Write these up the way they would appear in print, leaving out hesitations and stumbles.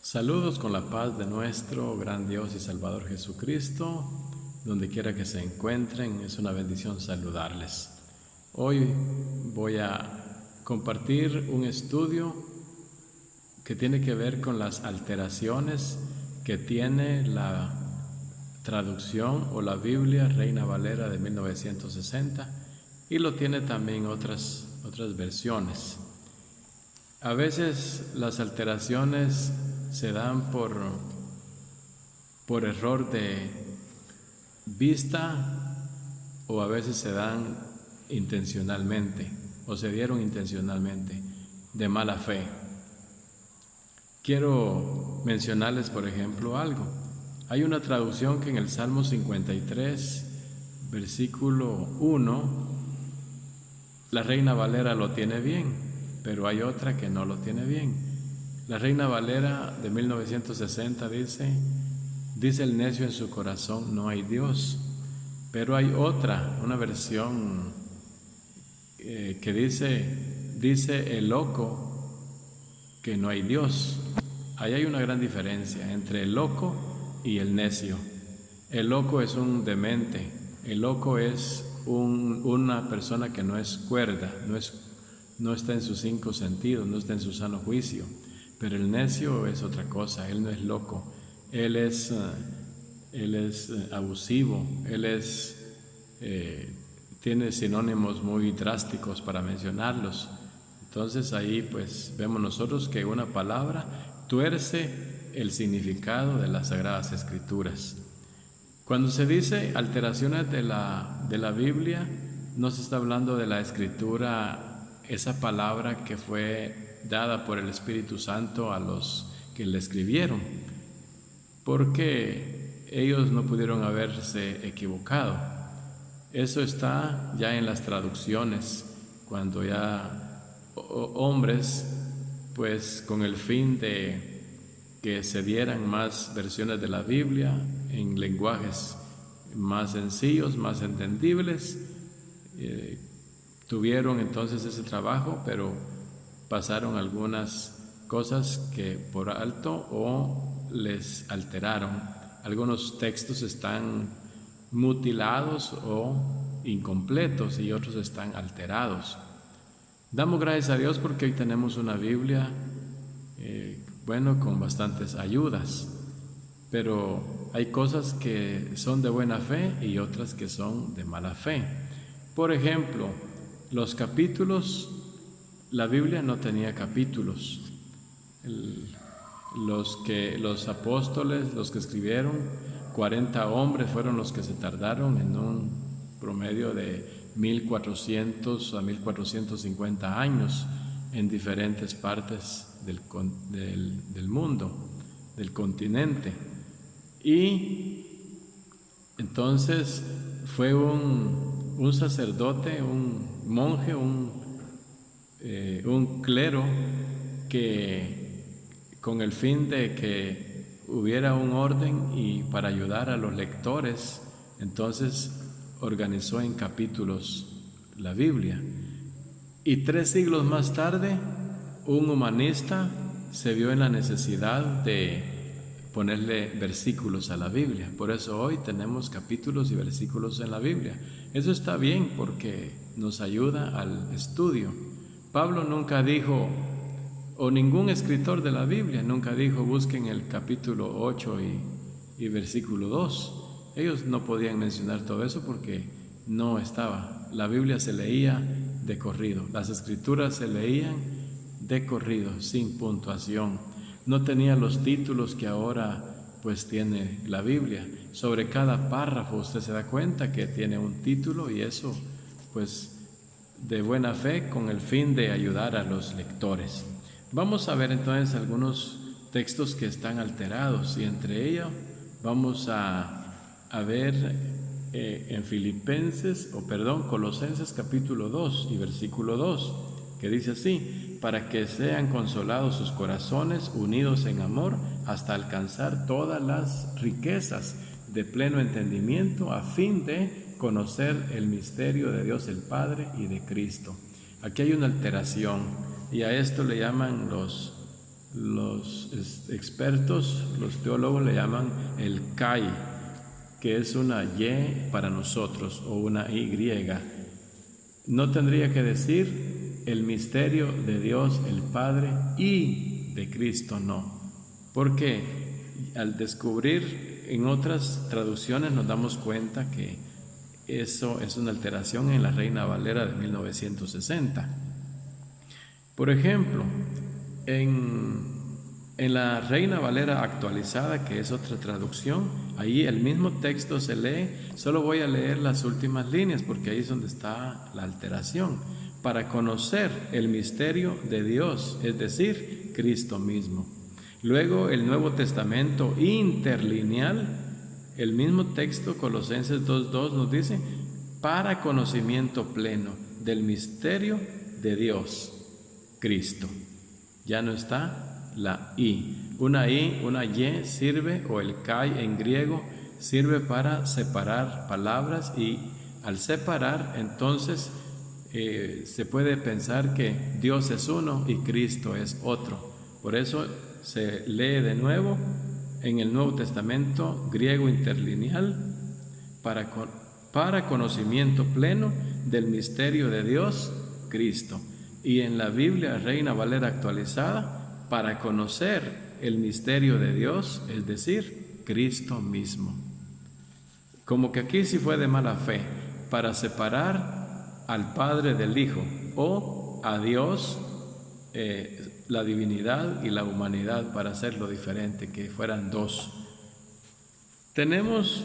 Saludos con la paz de nuestro gran Dios y Salvador Jesucristo, donde quiera que se encuentren, es una bendición saludarles. Hoy voy a compartir un estudio que tiene que ver con las alteraciones que tiene la traducción o la Biblia Reina Valera de 1960 y lo tiene también otras versiones. A veces las alteraciones se dan por error de vista o a veces se dan intencionalmente o se dieron intencionalmente de mala fe. Quiero mencionarles, por ejemplo, algo. Hay una traducción que en el Salmo 53, versículo 1, la Reina Valera lo tiene bien, pero hay otra que no lo tiene bien. La Reina Valera de 1960 dice el necio en su corazón, no hay Dios. Pero hay otra, una versión que dice el loco que no hay Dios. Ahí hay una gran diferencia entre el loco y el necio. El loco es un demente, el loco es una persona que no es cuerda, no está en sus 5 sentidos, no está en su sano juicio. Pero el necio es otra cosa, él no es loco, él es abusivo, tiene sinónimos muy drásticos para mencionarlos. Entonces ahí pues vemos nosotros que una palabra tuerce el significado de las Sagradas Escrituras. Cuando se dice alteraciones de la Biblia, no se está hablando de la Escritura, esa palabra que fue dada por el Espíritu Santo a los que le escribieron, porque ellos no pudieron haberse equivocado. Eso está ya en las traducciones, cuando ya hombres, pues con el fin de que se dieran más versiones de la Biblia en lenguajes más sencillos, más entendibles, tuvieron entonces ese trabajo, pero pasaron algunas cosas que por alto o les alteraron. Algunos textos están mutilados o incompletos y otros están alterados. Damos gracias a Dios porque hoy tenemos una Biblia, con bastantes ayudas, pero hay cosas que son de buena fe y otras que son de mala fe. Por ejemplo, los capítulos. La Biblia no tenía capítulos. Los apóstoles, los que escribieron, 40 hombres fueron los que se tardaron en un promedio de 1400 a 1450 años en diferentes partes del mundo, del continente. Y entonces fue un sacerdote, un monje, un clero que con el fin de que hubiera un orden y para ayudar a los lectores, entonces organizó en capítulos la Biblia. Y 3 siglos más tarde, un humanista se vio en la necesidad de ponerle versículos a la Biblia. Por eso hoy tenemos capítulos y versículos en la Biblia. Eso está bien porque nos ayuda al estudio. Pablo nunca dijo, o ningún escritor de la Biblia nunca dijo, busquen el capítulo 8 y versículo 2. Ellos no podían mencionar todo eso porque no estaba. La Biblia se leía de corrido, las escrituras se leían de corrido, sin puntuación. No tenía los títulos que ahora pues tiene la Biblia. Sobre cada párrafo usted se da cuenta que tiene un título y eso pues de buena fe con el fin de ayudar a los lectores. Vamos a ver entonces algunos textos que están alterados y entre ellos vamos a ver en Colosenses capítulo 2 y versículo 2, que dice así: para que sean consolados sus corazones, unidos en amor, hasta alcanzar todas las riquezas de pleno entendimiento, a fin de conocer el misterio de Dios el Padre y de Cristo. Aquí hay una alteración y a esto le llaman los Los expertos, los teólogos le llaman el kai, que es una Y para nosotros o una Y. No tendría que decir el misterio de Dios el Padre y de Cristo, no. Porque al descubrir en otras traducciones nos damos cuenta que eso es una alteración en la Reina Valera de 1960. Por ejemplo, en la Reina Valera actualizada, que es otra traducción, ahí el mismo texto se lee, solo voy a leer las últimas líneas porque ahí es donde está la alteración. Para conocer el misterio de Dios, es decir, Cristo mismo. Luego el Nuevo Testamento interlineal, el mismo texto, Colosenses 2:2 nos dice, para conocimiento pleno del misterio de Dios, Cristo. Ya no está la I. Una Y sirve, o el kai en griego, sirve para separar palabras, y al separar, entonces se puede pensar que Dios es uno y Cristo es otro. Por eso se lee de nuevo en el Nuevo Testamento griego interlineal, para conocimiento pleno del misterio de Dios, Cristo. Y en la Biblia Reina Valera actualizada, para conocer el misterio de Dios, es decir, Cristo mismo. Como que aquí sí fue de mala fe, para separar al Padre del Hijo, o a Dios, la divinidad y la humanidad, para hacerlo diferente, que fueran dos. Tenemos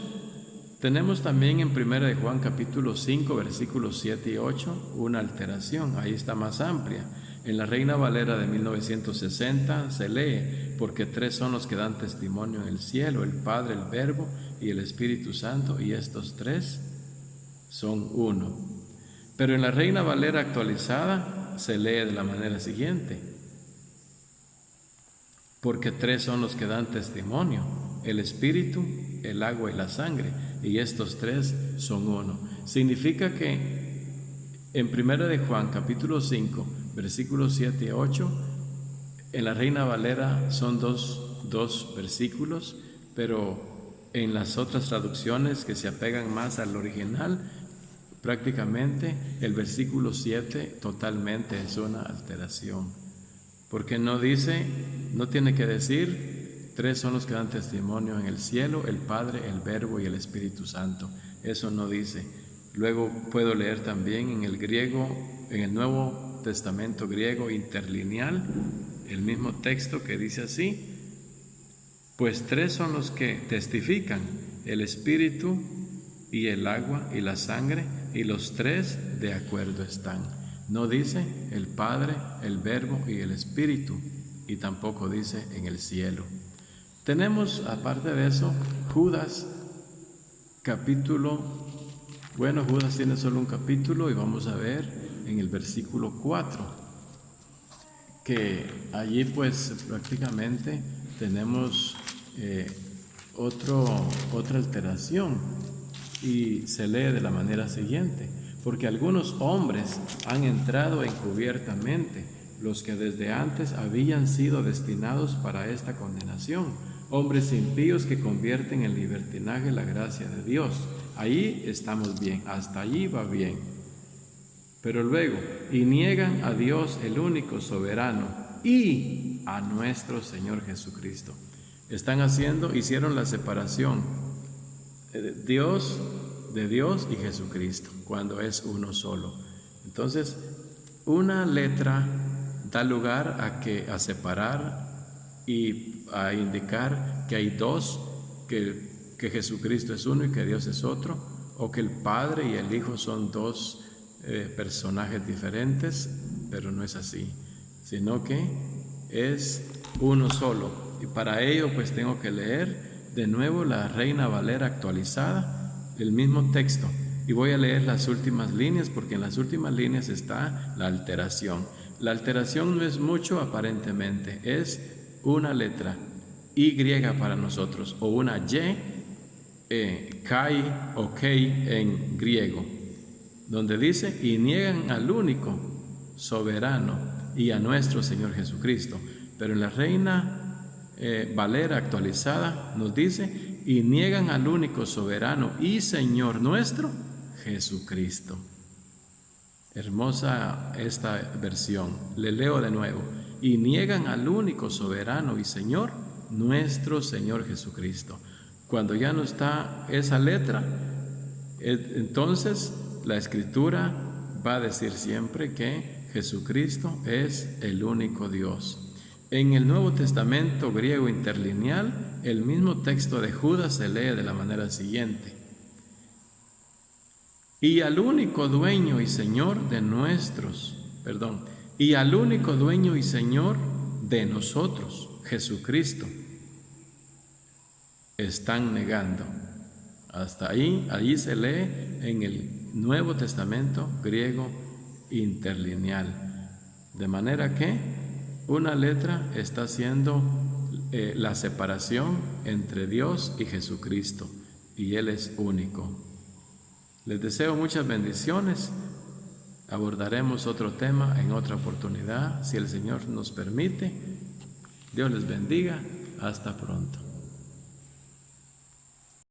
también en 1 de Juan capítulo 5 versículos 7 y 8 una alteración, ahí está más amplia. En la Reina Valera de 1960 se lee, porque tres son los que dan testimonio en el cielo, el Padre, el Verbo y el Espíritu Santo, y estos tres son uno. Pero en la Reina Valera actualizada se lee de la manera siguiente, porque tres son los que dan testimonio, el Espíritu, el agua y la sangre, y estos tres son uno. Significa que en 1 de Juan capítulo 5 versículos 7 y 8, en la Reina Valera son dos versículos, pero en las otras traducciones que se apegan más al original, prácticamente el versículo 7 totalmente es una alteración, porque no tiene que decir tres son los que dan testimonio en el cielo, el Padre, el Verbo y el Espíritu Santo. Eso no dice. Luego puedo leer también en el griego, en el Nuevo Testamento griego interlineal, el mismo texto que dice así, pues tres son los que testifican, el Espíritu y el agua y la sangre, y los tres de acuerdo están. No dice el Padre, el Verbo y el Espíritu, y tampoco dice en el cielo. Tenemos, aparte de eso, Judas Judas tiene solo un capítulo, y vamos a ver en el versículo 4, que allí pues prácticamente tenemos otra alteración, y se lee de la manera siguiente, porque algunos hombres han entrado encubiertamente, los que desde antes habían sido destinados para esta condenación, hombres impíos que convierten en libertinaje la gracia de Dios. Ahí estamos bien, hasta allí va bien. Pero luego, y niegan a Dios el único soberano y a nuestro Señor Jesucristo. Hicieron la separación de Dios y Jesucristo, cuando es uno solo. Entonces, una letra da lugar a separar y a indicar que hay dos, que Jesucristo es uno y que Dios es otro, o que el Padre y el Hijo son dos personajes diferentes, pero no es así, sino que es uno solo. Y para ello pues tengo que leer de nuevo la Reina Valera actualizada, el mismo texto, y voy a leer las últimas líneas, porque en las últimas líneas está la alteración. La alteración no es mucho aparentemente, es una letra Y para nosotros, o una Y, kai o kei en griego, donde dice, y niegan al único soberano y a nuestro Señor Jesucristo. pero en la Reina Valera actualizada nos dice: y niegan al único soberano y Señor nuestro, Jesucristo. Hermosa esta versión. Le leo de nuevo: y niegan al único soberano y Señor, nuestro Señor Jesucristo. Cuando ya no está esa letra, entonces la Escritura va a decir siempre que Jesucristo es el único Dios. En el Nuevo Testamento griego interlineal, el mismo texto de Judas se lee de la manera siguiente: y al único dueño y Señor de y al único dueño y Señor de nosotros, Jesucristo, están negando. Hasta ahí se lee en el Nuevo Testamento griego interlineal. De manera que una letra está haciendo la separación entre Dios y Jesucristo, y Él es único. Les deseo muchas bendiciones. Abordaremos otro tema en otra oportunidad, si el Señor nos permite. Dios les bendiga. Hasta pronto.